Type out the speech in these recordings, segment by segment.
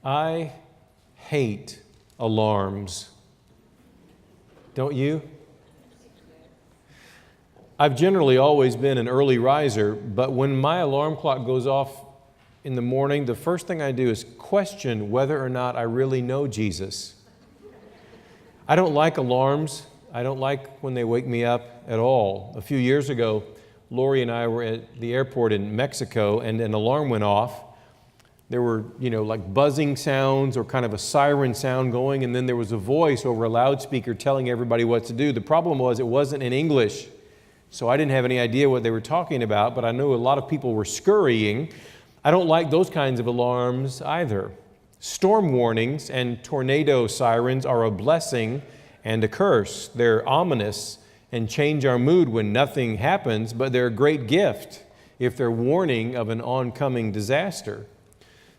I hate alarms. Don't you? I've generally always been an early riser, but when my alarm clock goes off in the morning, the first thing I do is question whether or not I really know Jesus. I don't like alarms. I don't like when they wake me up at all. A few years ago, Lori and I were at the airport in Mexico, and an alarm went off. There were, like buzzing sounds or kind of a siren sound going, and then there was a voice over a loudspeaker telling everybody what to do. The problem was it wasn't in English, so I didn't have any idea what they were talking about, but I knew a lot of people were scurrying. I don't like those kinds of alarms either. Storm warnings and tornado sirens are a blessing and a curse. They're ominous and change our mood when nothing happens, but they're a great gift if they're warning of an oncoming disaster.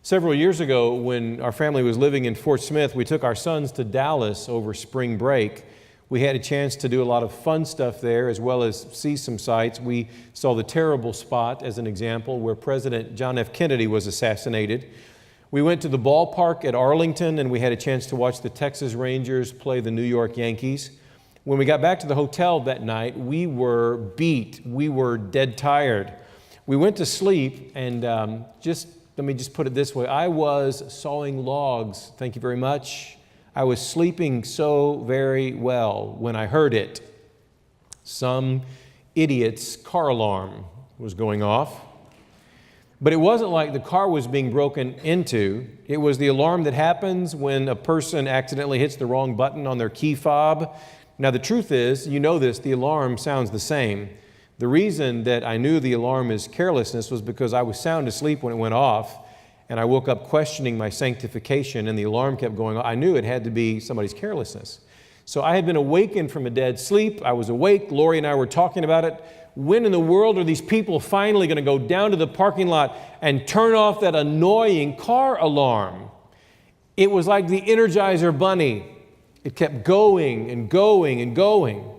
Several years ago, when our family was living in Fort Smith, we took our sons to Dallas over spring break. We had a chance to do a lot of fun stuff there, as well as see some sights. We saw the terrible spot, as an example, where President John F. Kennedy was assassinated. We went to the ballpark at Arlington, and we had a chance to watch the Texas Rangers play the New York Yankees. When we got back to the hotel that night, we were beat. We were dead tired. We went to sleep, and let me just put it this way. I was sawing logs. Thank you very much. I was sleeping so very well when I heard it. Some idiot's car alarm was going off. But it wasn't like the car was being broken into. It was the alarm that happens when a person accidentally hits the wrong button on their key fob. Now, the truth is, you know this, the alarm sounds the same. The reason that I knew the alarm is carelessness was because I was sound asleep when it went off, and I woke up questioning my sanctification, and the alarm kept going off. I knew it had to be somebody's carelessness. So I had been awakened from a dead sleep. I was awake. Lori and I were talking about it. When in the world are these people finally going to go down to the parking lot and turn off that annoying car alarm? It was like the Energizer Bunny. It kept going and going and going.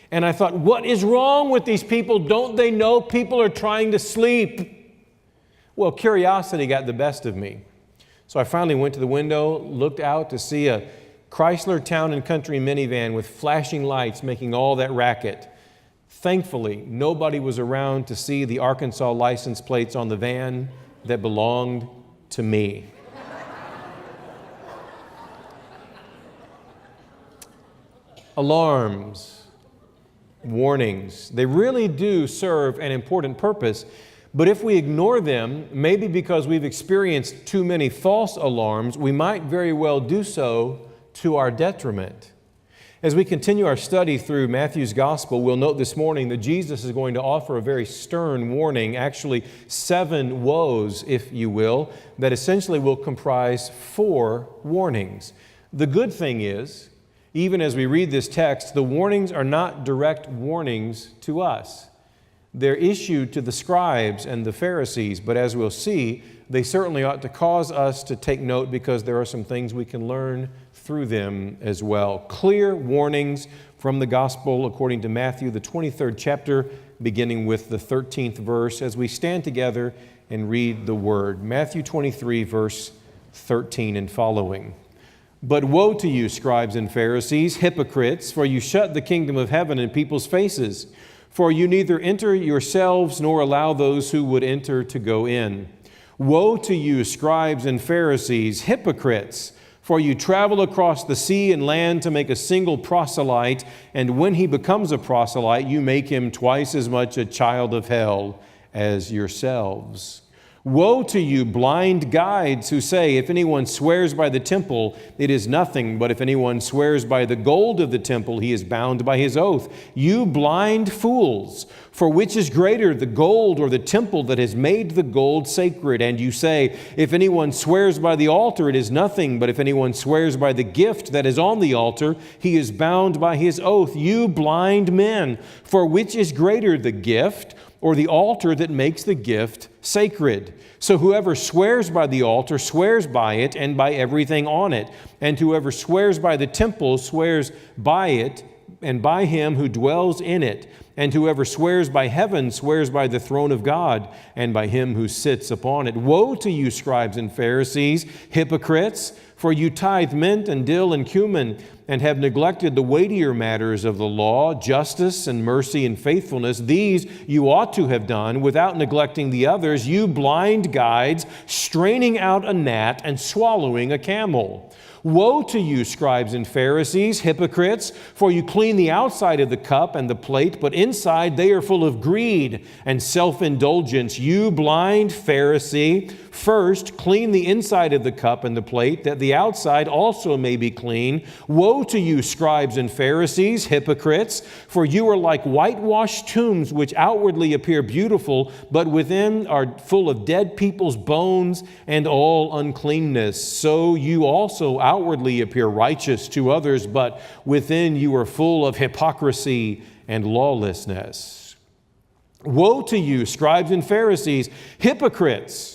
And I thought, what is wrong with these people? Don't they know people are trying to sleep? Well, curiosity got the best of me. So I finally went to the window, looked out to see a Chrysler Town & Country minivan with flashing lights making all that racket. Thankfully, nobody was around to see the Arkansas license plates on the van that belonged to me. Alarms. Warnings. They really do serve an important purpose, but if we ignore them, maybe because we've experienced too many false alarms, we might very well do so to our detriment. As we continue our study through Matthew's Gospel, we'll note this morning that Jesus is going to offer a very stern warning, actually 7 woes, if you will, that essentially will comprise 4 warnings. The good thing is, even as we read this text, the warnings are not direct warnings to us. They're issued to the scribes and the Pharisees, but as we'll see, they certainly ought to cause us to take note because there are some things we can learn through them as well. Clear warnings from the Gospel according to Matthew, the 23rd chapter, beginning with the 13th verse, as we stand together and read the Word. Matthew 23, verse 13 and following. But woe to you, scribes and Pharisees, hypocrites, for you shut the kingdom of heaven in people's faces. For you neither enter yourselves nor allow those who would enter to go in. Woe to you, scribes and Pharisees, hypocrites, for you travel across the sea and land to make a single proselyte, and when he becomes a proselyte, you make him twice as much a child of hell as yourselves. Woe to you, blind guides, who say, if anyone swears by the temple, it is nothing, but if anyone swears by the gold of the temple, he is bound by his oath. You blind fools, for which is greater, the gold or the temple that has made the gold sacred? And you say, if anyone swears by the altar, it is nothing, but if anyone swears by the gift that is on the altar, he is bound by his oath. You blind men, for which is greater, the gift or the altar that makes the gift sacred? So whoever swears by the altar swears by it and by everything on it. And whoever swears by the temple swears by it and by him who dwells in it. And whoever swears by heaven swears by the throne of God and by him who sits upon it. Woe to you, scribes and Pharisees, hypocrites! For you tithe mint and dill and cumin, and have neglected the weightier matters of the law, justice and mercy and faithfulness. These you ought to have done without neglecting the others, you blind guides, straining out a gnat and swallowing a camel. Woe to you, scribes and Pharisees, hypocrites, for you clean the outside of the cup and the plate, but inside they are full of greed and self-indulgence. You blind Pharisee, first clean the inside of the cup and the plate, that the outside also may be clean. Woe to you, scribes and Pharisees, hypocrites, for you are like whitewashed tombs, which outwardly appear beautiful, but within are full of dead people's bones and all uncleanness. So you also outwardly appear righteous to others, but within you are full of hypocrisy and lawlessness. Woe to you, scribes and Pharisees, hypocrites!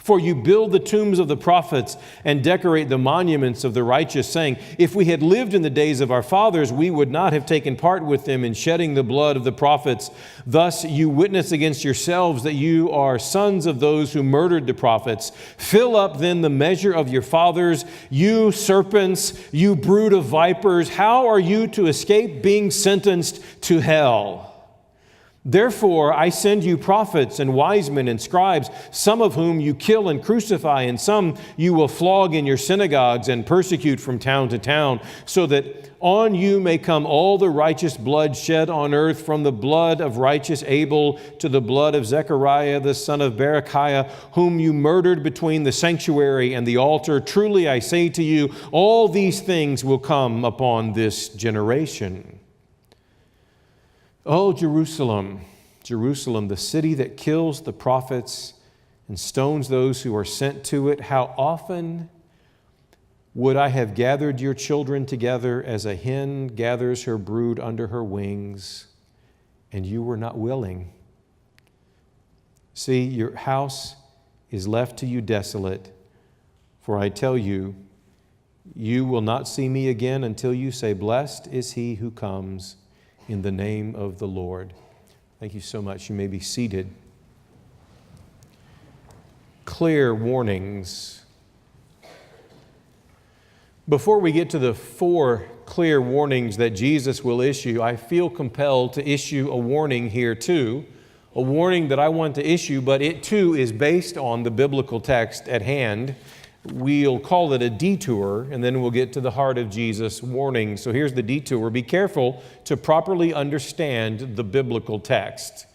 For you build the tombs of the prophets and decorate the monuments of the righteous, saying, if we had lived in the days of our fathers, we would not have taken part with them in shedding the blood of the prophets. Thus you witness against yourselves that you are sons of those who murdered the prophets. Fill up then the measure of your fathers, you serpents, you brood of vipers. How are you to escape being sentenced to hell? Therefore, I send you prophets and wise men and scribes, some of whom you kill and crucify, and some you will flog in your synagogues and persecute from town to town, so that on you may come all the righteous blood shed on earth, from the blood of righteous Abel to the blood of Zechariah, the son of Berechiah, whom you murdered between the sanctuary and the altar. Truly, I say to you, all these things will come upon this generation. Oh, Jerusalem, Jerusalem, the city that kills the prophets and stones those who are sent to it, how often would I have gathered your children together as a hen gathers her brood under her wings, and you were not willing. See, your house is left to you desolate, for I tell you, you will not see me again until you say, blessed is he who comes in the name of the Lord. Thank you so much. You may be seated. Clear warnings. Before we get to the 4 clear warnings that Jesus will issue, I feel compelled to issue a warning here too. A warning that I want to issue, but it too is based on the biblical text at hand. We'll call it a detour, and then we'll get to the heart of Jesus' warning. So here's the detour. Be careful to properly understand the biblical text.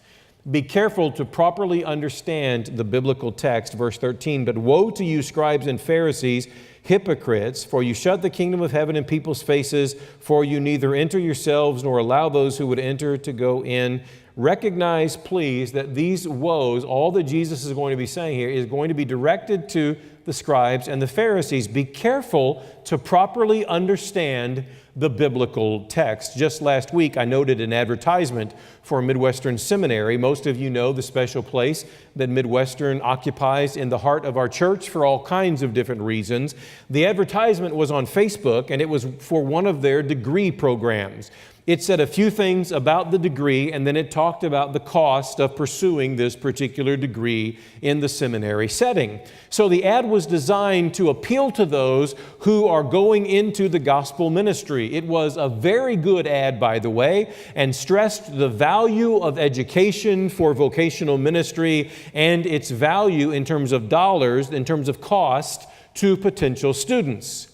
Be careful to properly understand the biblical text. Verse 13, but woe to you, scribes and Pharisees, hypocrites, for you shut the kingdom of heaven in people's faces, for you neither enter yourselves nor allow those who would enter to go in. Recognize, please, that these woes, all that Jesus is going to be saying here, is going to be directed to the scribes and the Pharisees. Be careful to properly understand the biblical text. Just last week, I noted an advertisement for Midwestern Seminary. Most of you know the special place that Midwestern occupies in the heart of our church for all kinds of different reasons. The advertisement was on Facebook, and it was for one of their degree programs. It said a few things about the degree, and then it talked about the cost of pursuing this particular degree in the seminary setting. So the ad was designed to appeal to those who are going into the gospel ministry. It was a very good ad, by the way, and stressed the value of education for vocational ministry and its value in terms of dollars, in terms of cost to potential students.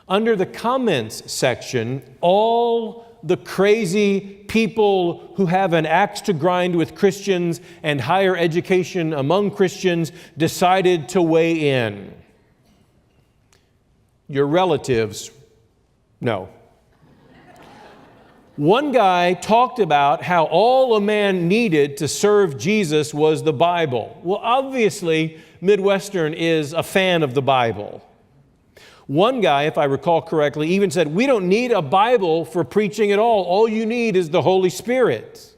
Under the comments section, all the crazy people who have an axe to grind with Christians and higher education among Christians decided to weigh in. Your relatives, no. One guy talked about how all a man needed to serve Jesus was the Bible. Well, obviously, Midwestern is a fan of the Bible. One guy, if I recall correctly, even said, we don't need a Bible for preaching at all. All you need is the Holy Spirit.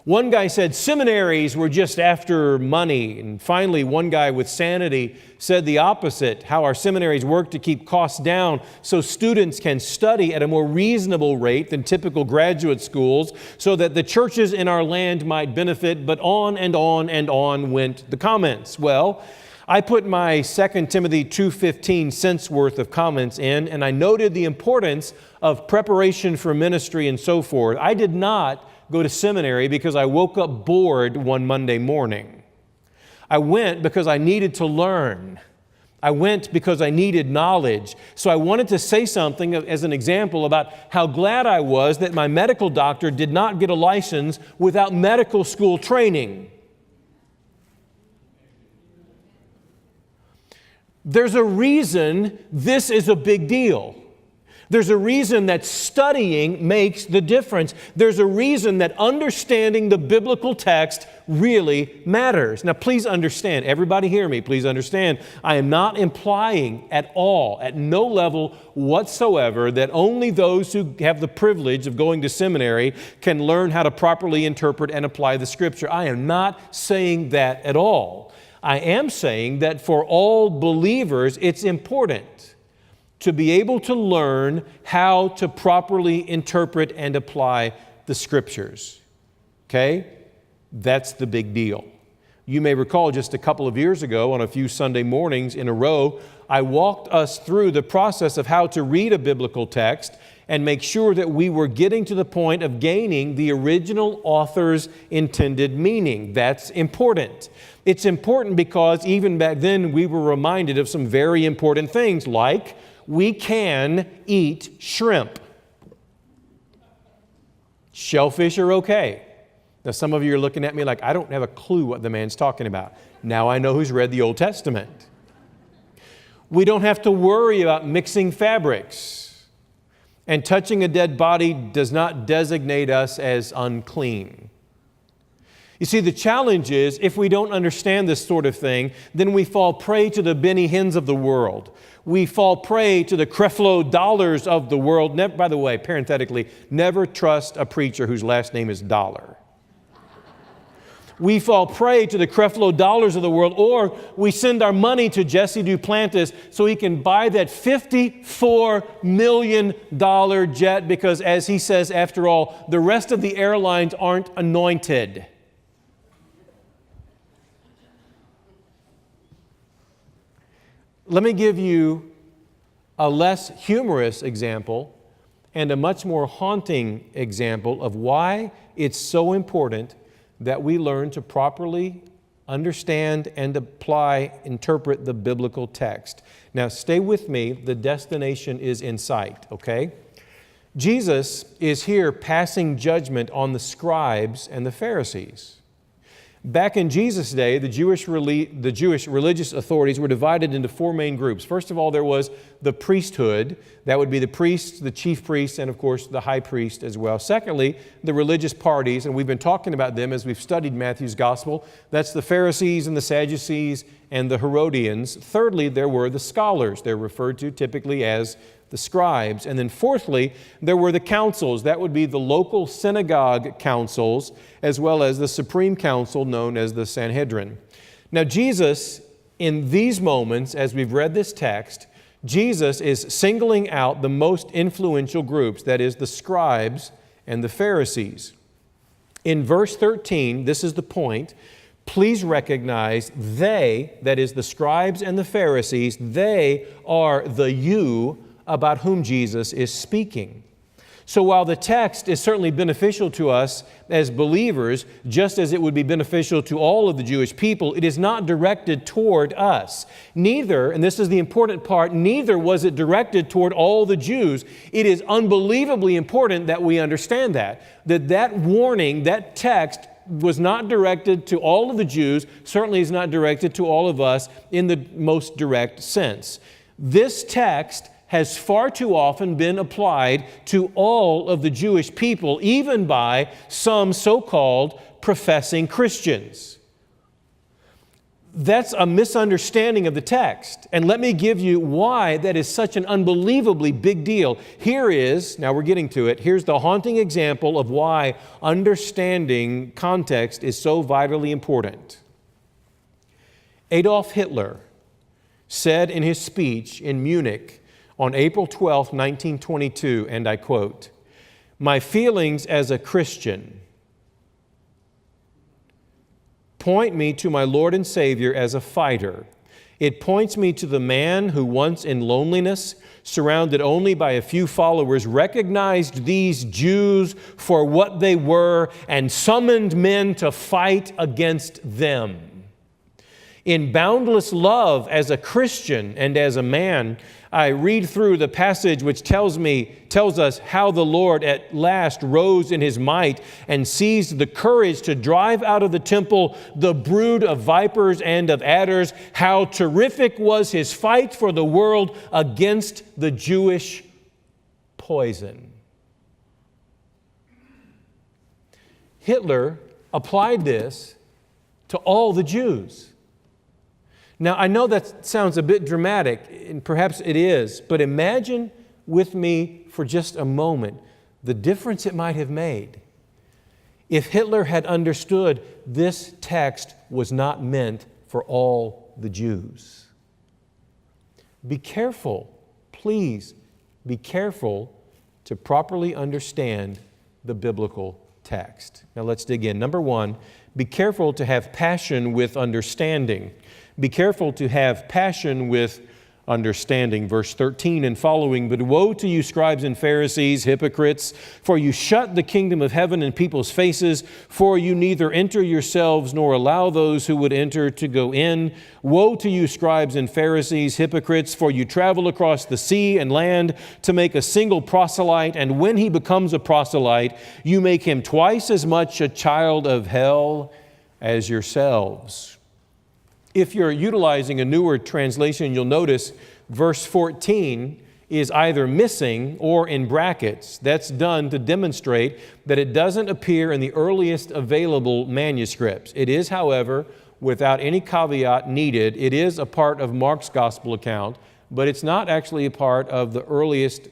One guy said seminaries were just after money. And finally, one guy with sanity said the opposite, how our seminaries work to keep costs down so students can study at a more reasonable rate than typical graduate schools so that the churches in our land might benefit. But on and on and on went the comments. Well, I put my 2 Timothy 2:15 cents worth of comments in, and I noted the importance of preparation for ministry and so forth. I did not go to seminary because I woke up bored one Monday morning. I went because I needed to learn. I went because I needed knowledge. So I wanted to say something as an example about how glad I was that my medical doctor did not get a license without medical school training. There's a reason this is a big deal. There's a reason that studying makes the difference. There's a reason that understanding the biblical text really matters. Now, please understand, everybody hear me, please understand, I am not implying at all, at no level whatsoever, that only those who have the privilege of going to seminary can learn how to properly interpret and apply the Scripture. I am not saying that at all. I am saying that for all believers, it's important to be able to learn how to properly interpret and apply the Scriptures. Okay? That's the big deal. You may recall just a couple of years ago, on a few Sunday mornings in a row, I walked us through the process of how to read a biblical text and make sure that we were getting to the point of gaining the original author's intended meaning. That's important. It's important because even back then we were reminded of some very important things, like we can eat shrimp. Shellfish are okay. Now, some of you are looking at me like, I don't have a clue what the man's talking about. Now I know who's read the Old Testament. We don't have to worry about mixing fabrics. And touching a dead body does not designate us as unclean. You see, the challenge is, if we don't understand this sort of thing, then we fall prey to the Benny Hinns of the world. We fall prey to the Creflo Dollars of the world. By the way, parenthetically, never trust a preacher whose last name is Dollar. We fall prey to the Creflo Dollars of the world, or we send our money to Jesse Duplantis so he can buy that $54 million jet because, as he says, after all, the rest of the airlines aren't anointed. Let me give you a less humorous example and a much more haunting example of why it's so important that we learn to properly understand and interpret the biblical text. Now, stay with me. The destination is in sight, okay? Jesus is here passing judgment on the scribes and the Pharisees. Back in Jesus' day, the Jewish religious authorities were divided into four main groups. First of all, there was the priesthood. That would be the priests, the chief priests, and of course the high priest as well. Secondly, the religious parties, and we've been talking about them as we've studied Matthew's gospel. That's the Pharisees and the Sadducees and the Herodians. Thirdly, there were the scholars. They're referred to typically as the scribes. And then fourthly, there were the councils. That would be the local synagogue councils, as well as the supreme council known as the Sanhedrin. Now, Jesus, in these moments, as we've read this text, Jesus is singling out the most influential groups, that is, the scribes and the Pharisees. In verse 13, this is the point. Please recognize they, that is, the scribes and the Pharisees, they are the you about whom Jesus is speaking. So while the text is certainly beneficial to us as believers, just as it would be beneficial to all of the Jewish people, it is not directed toward us. Neither, and this is the important part, neither was it directed toward all the Jews. It is unbelievably important that we understand that warning, that text was not directed to all of the Jews, certainly is not directed to all of us in the most direct sense. This text has far too often been applied to all of the Jewish people, even by some so-called professing Christians. That's a misunderstanding of the text. And let me give you why that is such an unbelievably big deal. Now we're getting to it, here's the haunting example of why understanding context is so vitally important. Adolf Hitler said in his speech in Munich on April 12, 1922, and I quote, "My feelings as a Christian point me to my Lord and Savior as a fighter. It points me to the man who once in loneliness, surrounded only by a few followers, recognized these Jews for what they were and summoned men to fight against them. In boundless love as a Christian and as a man, I read through the passage which tells us how the Lord at last rose in His might and seized the courage to drive out of the temple the brood of vipers and of adders. How terrific was His fight for the world against the Jewish poison." Hitler applied this to all the Jews. Now, I know that sounds a bit dramatic, and perhaps it is, but imagine with me for just a moment the difference it might have made if Hitler had understood this text was not meant for all the Jews. Be careful, please be careful to properly understand the biblical text. Now let's dig in. Number one, be careful to have passion with understanding. Be careful to have passion with understanding. Verse 13 and following, "But woe to you, scribes and Pharisees, hypocrites, for you shut the kingdom of heaven in people's faces, for you neither enter yourselves nor allow those who would enter to go in. Woe to you, scribes and Pharisees, hypocrites, for you travel across the sea and land to make a single proselyte, and when he becomes a proselyte, you make him twice as much a child of hell as yourselves." If you're utilizing a newer translation, you'll notice verse 14 is either missing or in brackets. That's done to demonstrate that it doesn't appear in the earliest available manuscripts. It is, however, without any caveat needed, it is a part of Mark's gospel account, but it's not actually a part of the earliest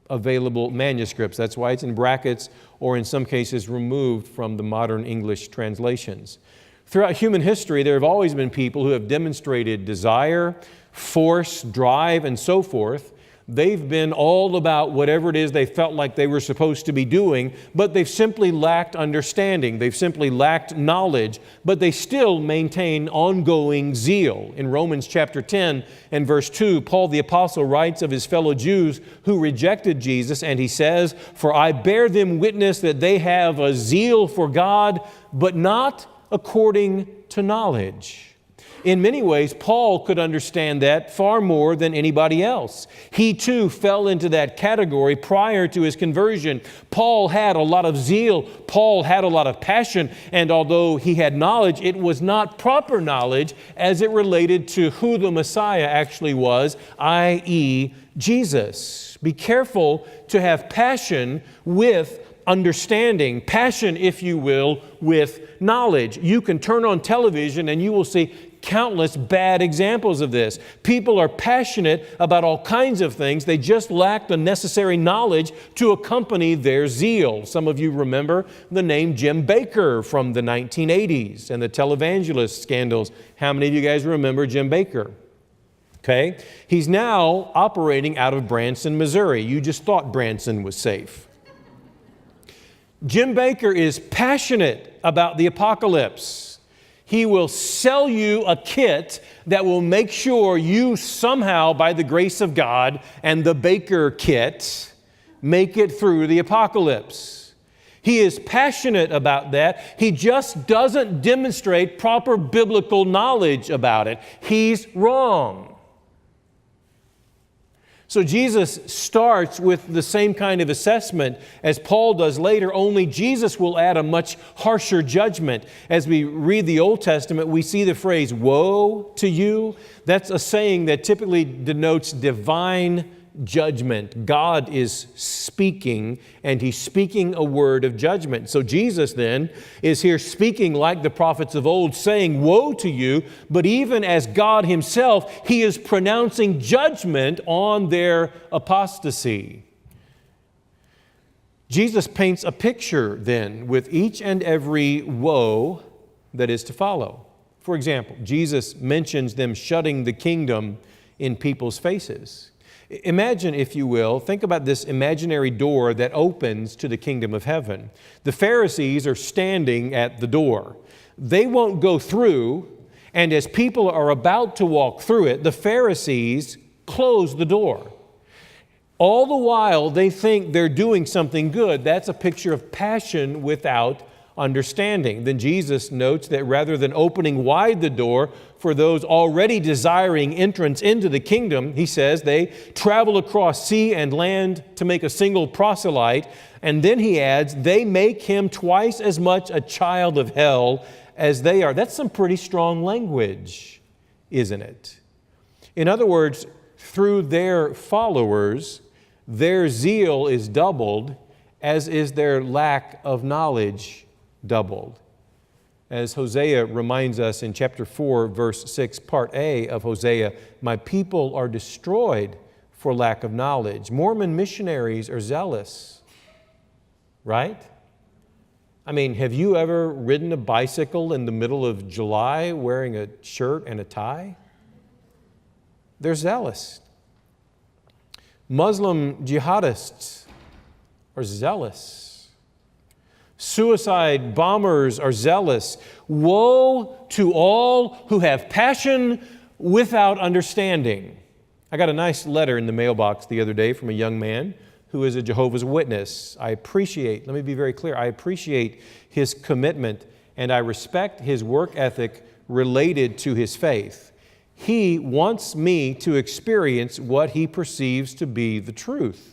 available manuscripts. That's why it's in brackets or in some cases removed from the modern English translations. Throughout human history, there have always been people who have demonstrated desire, force, drive, and so forth. They've been all about whatever it is they felt like they were supposed to be doing, but they've simply lacked understanding. They've simply lacked knowledge, but they still maintain ongoing zeal. In Romans chapter 10 and verse 2, Paul the Apostle writes of his fellow Jews who rejected Jesus, and he says, "For I bear them witness that they have a zeal for God, but not according to knowledge." In many ways, Paul could understand that far more than anybody else. He too fell into that category prior to his conversion. Paul had a lot of zeal. Paul had a lot of passion. And although he had knowledge, it was not proper knowledge as it related to who the Messiah actually was, i.e., Jesus. Be careful to have passion with understanding, passion, if you will, with knowledge. You can turn on television and you will see countless bad examples of this. People are passionate about all kinds of things. They just lack the necessary knowledge to accompany their zeal. Some of you remember the name Jim Bakker from the 1980s and the televangelist scandals. How many of you guys remember Jim Bakker? Okay. He's now operating out of Branson, Missouri. You just thought Branson was safe. Jim Bakker is passionate about the apocalypse. He will sell you a kit that will make sure you somehow, by the grace of God and the Bakker kit, make it through the apocalypse. He is passionate about that. He just doesn't demonstrate proper biblical knowledge about it. He's wrong. So Jesus starts with the same kind of assessment as Paul does later, only Jesus will add a much harsher judgment. As we read the Old Testament, we see the phrase, "Woe to you." That's a saying that typically denotes divine judgment. God is speaking, and He's speaking a word of judgment. So Jesus then is here speaking like the prophets of old, saying, "Woe to you," but even as God Himself, He is pronouncing judgment on their apostasy. Jesus paints a picture then with each and every woe that is to follow. For example, Jesus mentions them shutting the kingdom in people's faces. Imagine, if you will, think about this imaginary door that opens to the kingdom of heaven. The Pharisees are standing at the door. They won't go through, and as people are about to walk through it, the Pharisees close the door. All the while, they think they're doing something good. That's a picture of passion without understanding. Then Jesus notes that rather than opening wide the door for those already desiring entrance into the kingdom, He says they travel across sea and land to make a single proselyte. And then He adds, they make him twice as much a child of hell as they are. That's some pretty strong language, isn't it? In other words, through their followers, their zeal is doubled, as is their lack of knowledge doubled. As Hosea reminds us in chapter 4, verse 6, part A of Hosea, "My people are destroyed for lack of knowledge." Mormon missionaries are zealous, right? I mean, have you ever ridden a bicycle in the middle of July wearing a shirt and a tie? They're zealous. Muslim jihadists are zealous. Suicide bombers are zealous. Woe to all who have passion without understanding. I got a nice letter in the mailbox the other day from a young man who is a Jehovah's Witness. Let me be very clear, I appreciate his commitment and I respect his work ethic related to his faith. He wants me to experience what he perceives to be the truth.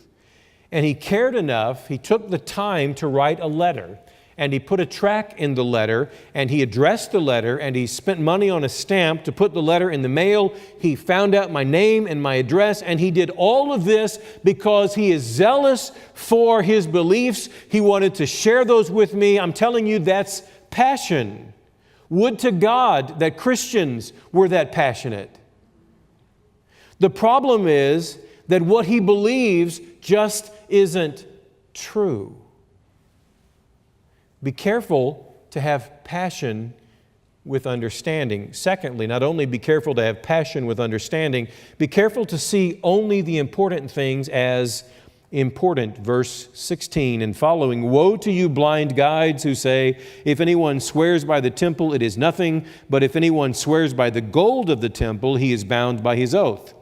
And he cared enough, he took the time to write a letter. And he put a track in the letter, and he addressed the letter, and he spent money on a stamp to put the letter in the mail. He found out my name and my address, and he did all of this because he is zealous for his beliefs. He wanted to share those with me. I'm telling you, that's passion. Would to God that Christians were that passionate. The problem is that what he believes just isn't true. Be careful to have passion with understanding. Secondly, not only be careful to have passion with understanding, be careful to see only the important things as important. Verse 16 and following, "Woe to you, blind guides, who say, if anyone swears by the temple, it is nothing, but if anyone swears by the gold of the temple, he is bound by his oath.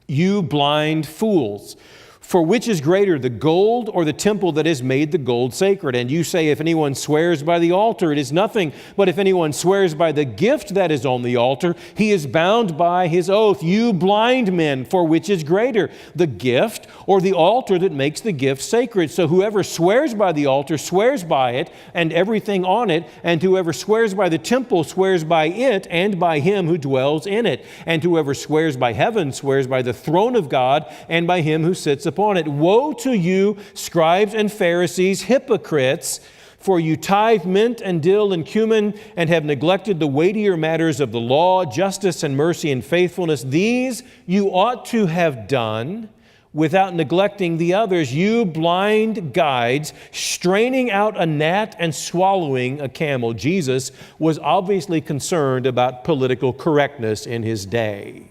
You blind fools! For which is greater, the gold or the temple that has made the gold sacred? And you say, if anyone swears by the altar, it is nothing. But if anyone swears by the gift that is on the altar, he is bound by his oath. You blind men, for which is greater, the gift or the altar that makes the gift sacred? So whoever swears by the altar swears by it and everything on it. And whoever swears by the temple swears by it and by him who dwells in it. And whoever swears by heaven swears by the throne of God and by him who sits upon it. Woe to you, scribes and Pharisees, hypocrites, for you tithe mint and dill and cumin and have neglected the weightier matters of the law, justice and mercy and faithfulness. These you ought to have done without neglecting the others. You blind guides, straining out a gnat and swallowing a camel." Jesus was obviously concerned about political correctness in his day.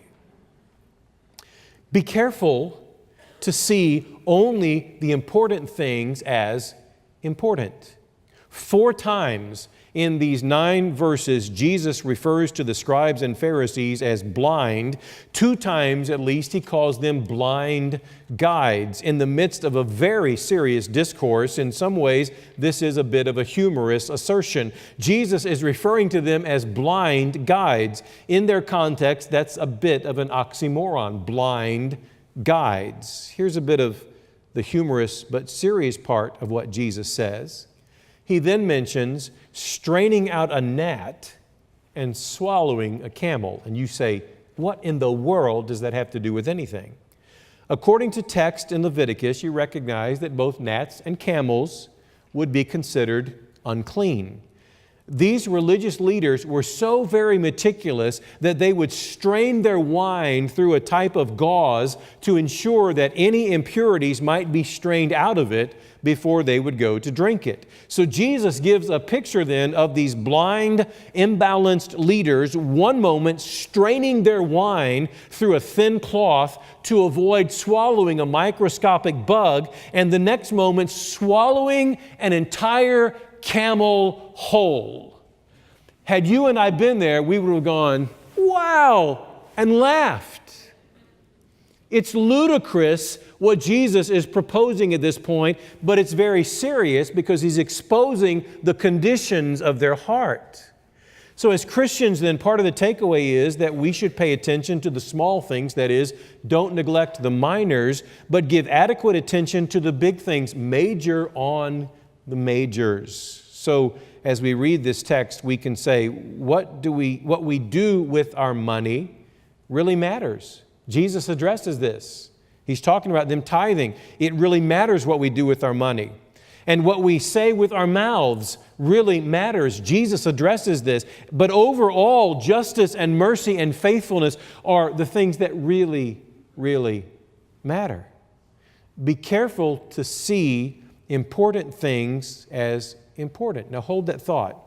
Be careful to see only the important things as important. 4 times in these 9 verses, Jesus refers to the scribes and Pharisees as blind. 2 times at least he calls them blind guides in the midst of a very serious discourse. In some ways, this is a bit of a humorous assertion. Jesus is referring to them as blind guides. In their context, that's a bit of an oxymoron, blind guides. Here's a bit of the humorous but serious part of what Jesus says. He then mentions straining out a gnat and swallowing a camel. And you say, what in the world does that have to do with anything? According to text in Leviticus, you recognize that both gnats and camels would be considered unclean. These religious leaders were so very meticulous that they would strain their wine through a type of gauze to ensure that any impurities might be strained out of it before they would go to drink it. So Jesus gives a picture then of these blind, imbalanced leaders, one moment straining their wine through a thin cloth to avoid swallowing a microscopic bug, and the next moment swallowing an entire camel whole. Had you and I been there, we would have gone, wow, and laughed. It's ludicrous what Jesus is proposing at this point, but it's very serious because he's exposing the conditions of their heart. So as Christians, then, part of the takeaway is that we should pay attention to the small things, that is, don't neglect the minors, but give adequate attention to the big things, major on the majors. So as we read this text, we can say, what we do with our money really matters. Jesus addresses this. He's talking about them tithing. It really matters what we do with our money. And what we say with our mouths really matters. Jesus addresses this. But overall, justice and mercy and faithfulness are the things that really, really matter. Be careful to see important things as important. Now hold that thought.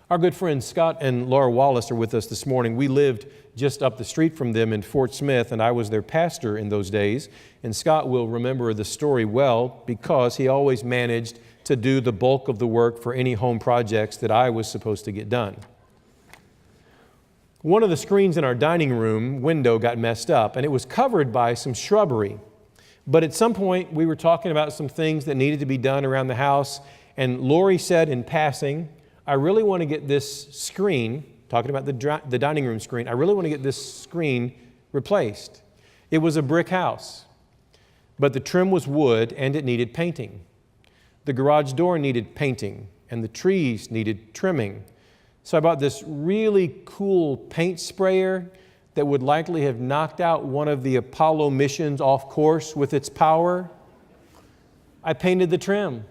Our good friends Scott and Laura Wallace are with us this morning. We lived just up the street from them in Fort Smith, and I was their pastor in those days. And Scott will remember the story well because he always managed to do the bulk of the work for any home projects that I was supposed to get done. One of the screens in our dining room window got messed up, and it was covered by some shrubbery. But at some point, we were talking about some things that needed to be done around the house, and Lori said in passing, I really want to get this screen, talking about the dining room screen, I really want to get this screen replaced. It was a brick house, but the trim was wood and it needed painting. The garage door needed painting and the trees needed trimming. So I bought this really cool paint sprayer that would likely have knocked out one of the Apollo missions off course with its power. I painted the trim.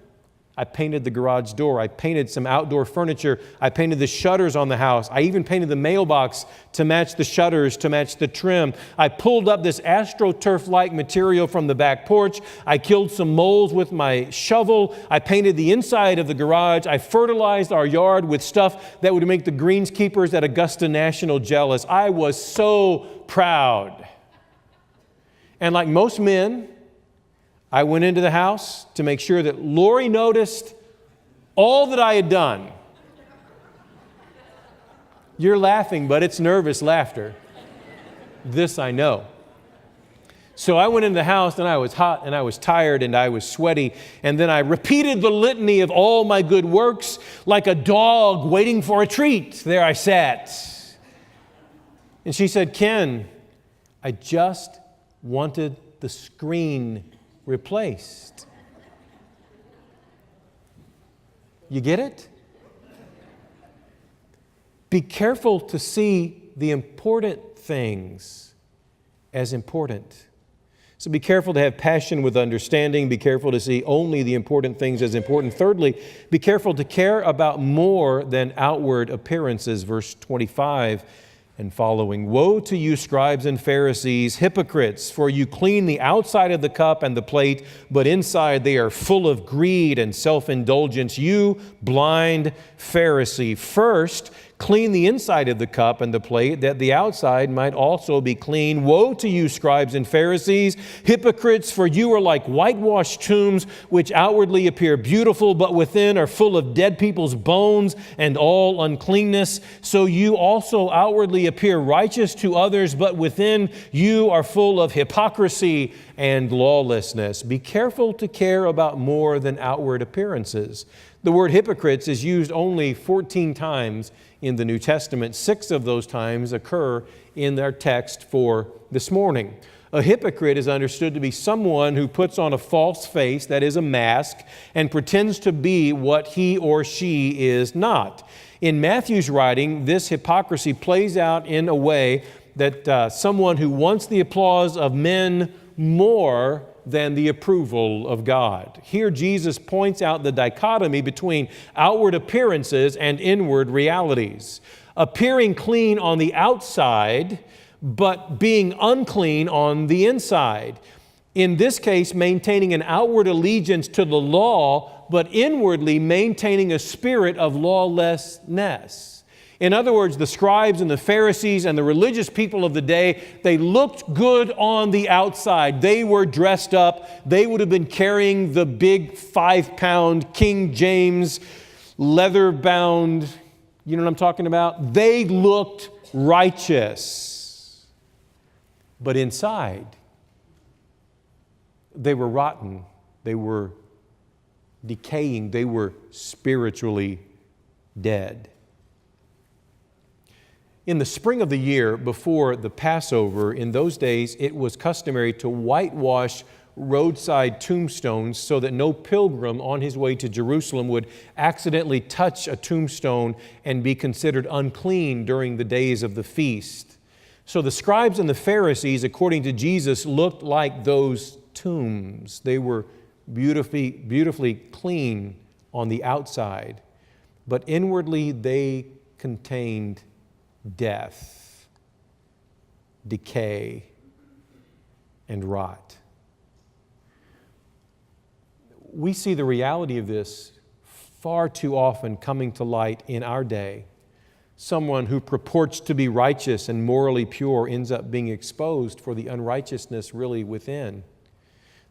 I painted the garage door. I painted some outdoor furniture. I painted the shutters on the house. I even painted the mailbox to match the shutters, to match the trim. I pulled up this AstroTurf-like material from the back porch. I killed some moles with my shovel. I painted the inside of the garage. I fertilized our yard with stuff that would make the greenskeepers at Augusta National jealous. I was so proud. And like most men, I went into the house to make sure that Lori noticed all that I had done. You're laughing, but it's nervous laughter. This I know. So I went into the house and I was hot and I was tired and I was sweaty. And then I repeated the litany of all my good works like a dog waiting for a treat. There I sat. And she said, Ken, I just wanted the screen replaced. You get it? Be careful to see the important things as important. So be careful to have passion with understanding. Be careful to see only the important things as important. Thirdly, be careful to care about more than outward appearances. Verse 25 and following. Woe to you, scribes and Pharisees, hypocrites, for you clean the outside of the cup and the plate, but inside they are full of greed and self-indulgence. You blind Pharisee, first clean the inside of the cup and the plate, that the outside might also be clean. Woe to you, scribes and Pharisees, hypocrites, for you are like whitewashed tombs, which outwardly appear beautiful, but within are full of dead people's bones and all uncleanness. So you also outwardly appear righteous to others, but within you are full of hypocrisy and lawlessness. Be careful to care about more than outward appearances. The word hypocrites is used only 14 times in the New Testament. 6 of those times occur in our text for this morning. A hypocrite is understood to be someone who puts on a false face, that is a mask, and pretends to be what he or she is not. In Matthew's writing, this hypocrisy plays out in a way that someone who wants the applause of men more than the approval of God. Here Jesus points out the dichotomy between outward appearances and inward realities. Appearing clean on the outside, but being unclean on the inside. In this case, maintaining an outward allegiance to the law, but inwardly maintaining a spirit of lawlessness. In other words, the scribes and the Pharisees and the religious people of the day, they looked good on the outside. They were dressed up. They would have been carrying the big 5-pound King James leather-bound, you know what I'm talking about? They looked righteous. But inside, they were rotten. They were decaying. They were spiritually dead. In the spring of the year before the Passover, in those days, it was customary to whitewash roadside tombstones so that no pilgrim on his way to Jerusalem would accidentally touch a tombstone and be considered unclean during the days of the feast. So the scribes and the Pharisees, according to Jesus, looked like those tombs. They were beautifully clean on the outside, but inwardly they contained death, decay, and rot. We see the reality of this far too often coming to light in our day. Someone who purports to be righteous and morally pure ends up being exposed for the unrighteousness really within.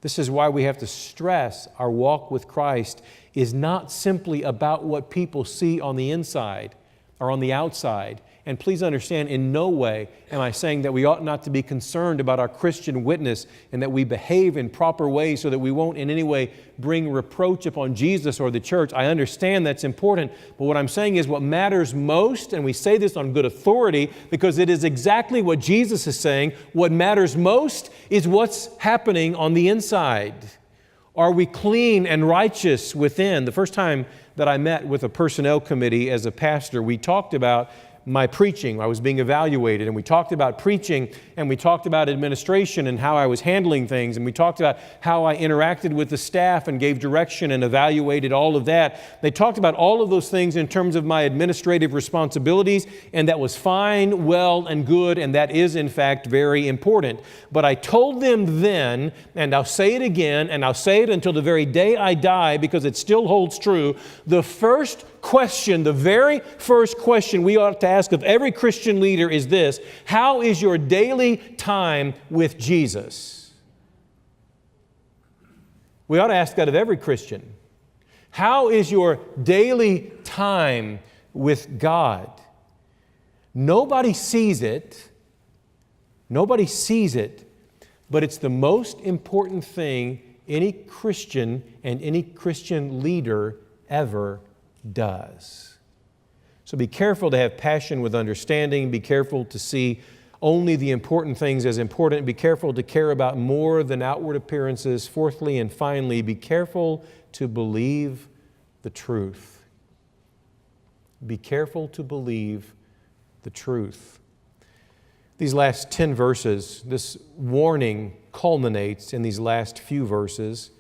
This is why we have to stress our walk with Christ is not simply about what people see on the inside or on the outside. And please understand, in no way am I saying that we ought not to be concerned about our Christian witness and that we behave in proper ways so that we won't in any way bring reproach upon Jesus or the church. I understand that's important, but what I'm saying is what matters most, and we say this on good authority because it is exactly what Jesus is saying, what matters most is what's happening on the inside. Are we clean and righteous within? The first time that I met with a personnel committee as a pastor, we talked about my preaching. I was being evaluated, and we talked about preaching, and we talked about administration and how I was handling things, and we talked about how I interacted with the staff and gave direction and evaluated all of that. They talked about all of those things in terms of my administrative responsibilities, and that was fine, well, and good, and that is, in fact, very important. But I told them then, and I'll say it again, and I'll say it until the very day I die because it still holds true, the very first question we ought to ask of every Christian leader is this: how is your daily time with Jesus? We ought to ask that of every Christian. How is your daily time with God? Nobody sees it, but it's the most important thing any Christian and any Christian leader ever does. So be careful to have passion with understanding. Be careful to see only the important things as important. Be careful to care about more than outward appearances. Fourthly and finally, be careful to believe the truth. Be careful to believe the truth. These last 10 verses, this warning culminates in these last few verses.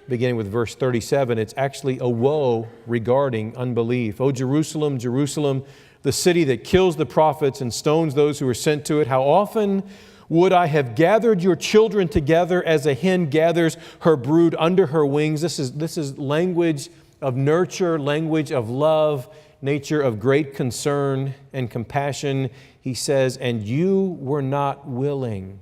Beginning with verse 37, it's actually a woe regarding unbelief. O Jerusalem, Jerusalem, the city that kills the prophets and stones those who are sent to it, how often would I have gathered your children together as a hen gathers her brood under her wings. This is language of nurture, language of love, nature of great concern and compassion. He says, and you were not willing.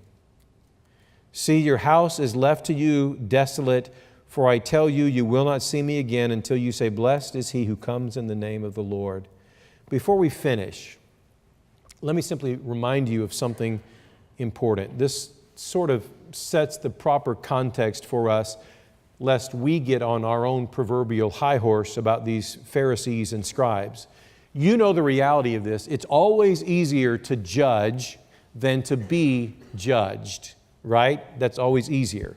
See, your house is left to you desolate. For I tell you, you will not see me again until you say, blessed is he who comes in the name of the Lord. Before we finish, let me simply remind you of something important. This sort of sets the proper context for us, lest we get on our own proverbial high horse about these Pharisees and scribes. You know the reality of this. It's always easier to judge than to be judged, right? That's always easier.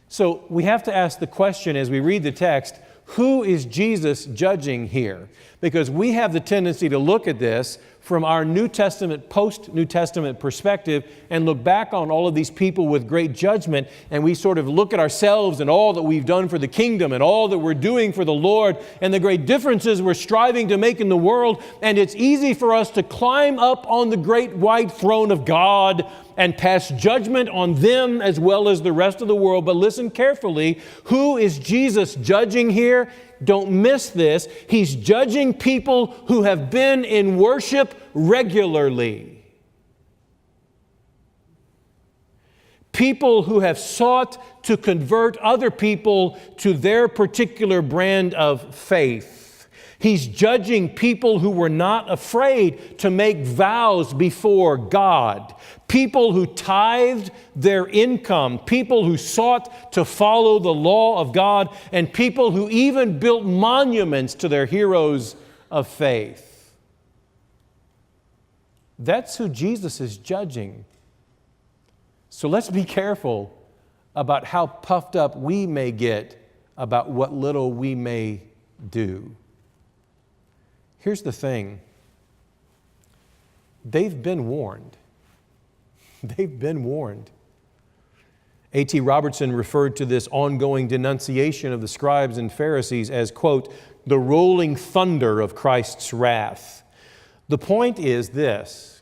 So we have to ask the question as we read the text, who is Jesus judging here? Because we have the tendency to look at this from our New Testament, post-New Testament perspective and look back on all of these people with great judgment, and we sort of look at ourselves and all that we've done for the kingdom and all that we're doing for the Lord and the great differences we're striving to make in the world, and it's easy for us to climb up on the great white throne of God and pass judgment on them as well as the rest of the world. But listen carefully, who is Jesus judging here? Don't miss this. He's judging people who have been in worship regularly. People who have sought to convert other people to their particular brand of faith. He's judging people who were not afraid to make vows before God. People who tithed their income. People who sought to follow the law of God. And people who even built monuments to their heroes of faith. That's who Jesus is judging. So let's be careful about how puffed up we may get about what little we may do. Here's the thing. They've been warned. They've been warned. A.T. Robertson referred to this ongoing denunciation of the scribes and Pharisees as, quote, the rolling thunder of Christ's wrath. The point is this.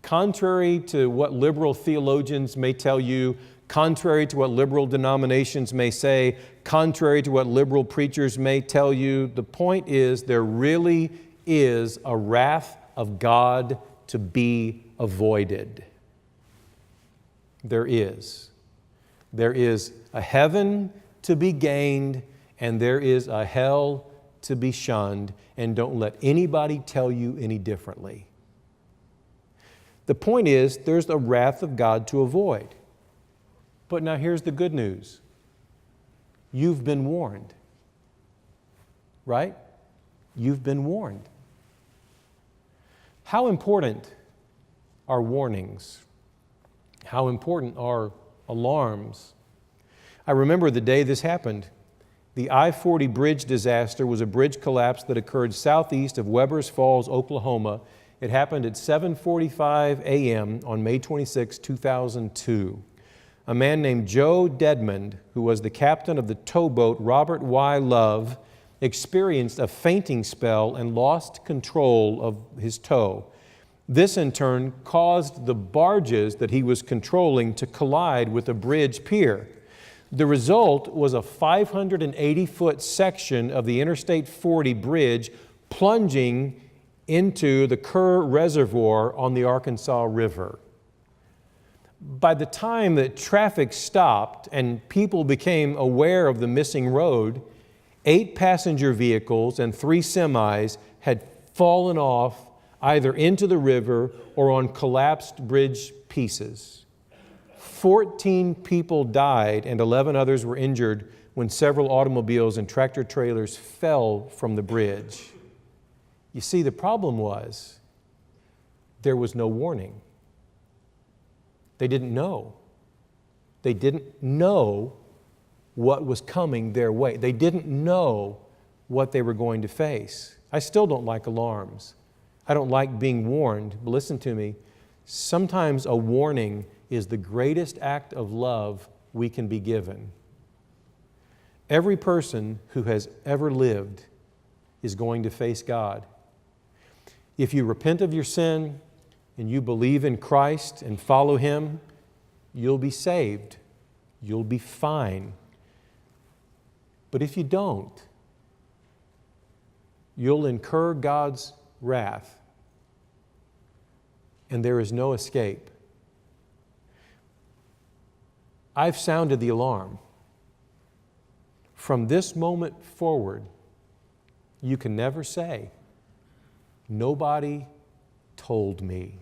Contrary to what liberal theologians may tell you, contrary to what liberal denominations may say, contrary to what liberal preachers may tell you, the point is there really is a wrath of God to be avoided. There is. There is a heaven to be gained, and there is a hell to be shunned, and don't let anybody tell you any differently. The point is, there's a wrath of God to avoid. But now here's the good news. You've been warned. Right? You've been warned. How important are warnings? How important are alarms? I remember the day this happened. The I-40 bridge disaster was a bridge collapse that occurred southeast of Webbers Falls, Oklahoma. It happened at 7:45 a.m. on May 26, 2002. A man named Joe Dedmond, who was the captain of the towboat Robert Y. Love, experienced a fainting spell and lost control of his tow. This in turn caused the barges that he was controlling to collide with a bridge pier. The result was a 580-foot section of the Interstate 40 bridge plunging into the Kerr Reservoir on the Arkansas River. By the time that traffic stopped and people became aware of the missing road, 8 passenger vehicles and 3 semis had fallen off either into the river or on collapsed bridge pieces. 14 people died and 11 others were injured when several automobiles and tractor trailers fell from the bridge. You see, the problem was there was no warning. They didn't know. They didn't know what was coming their way. They didn't know what they were going to face. I still don't like alarms. I don't like being warned, but listen to me. Sometimes a warning is the greatest act of love we can be given. Every person who has ever lived is going to face God. If you repent of your sin and you believe in Christ and follow Him, you'll be saved. You'll be fine. But if you don't, you'll incur God's wrath, and there is no escape. I've sounded the alarm. From this moment forward, you can never say, "Nobody told me."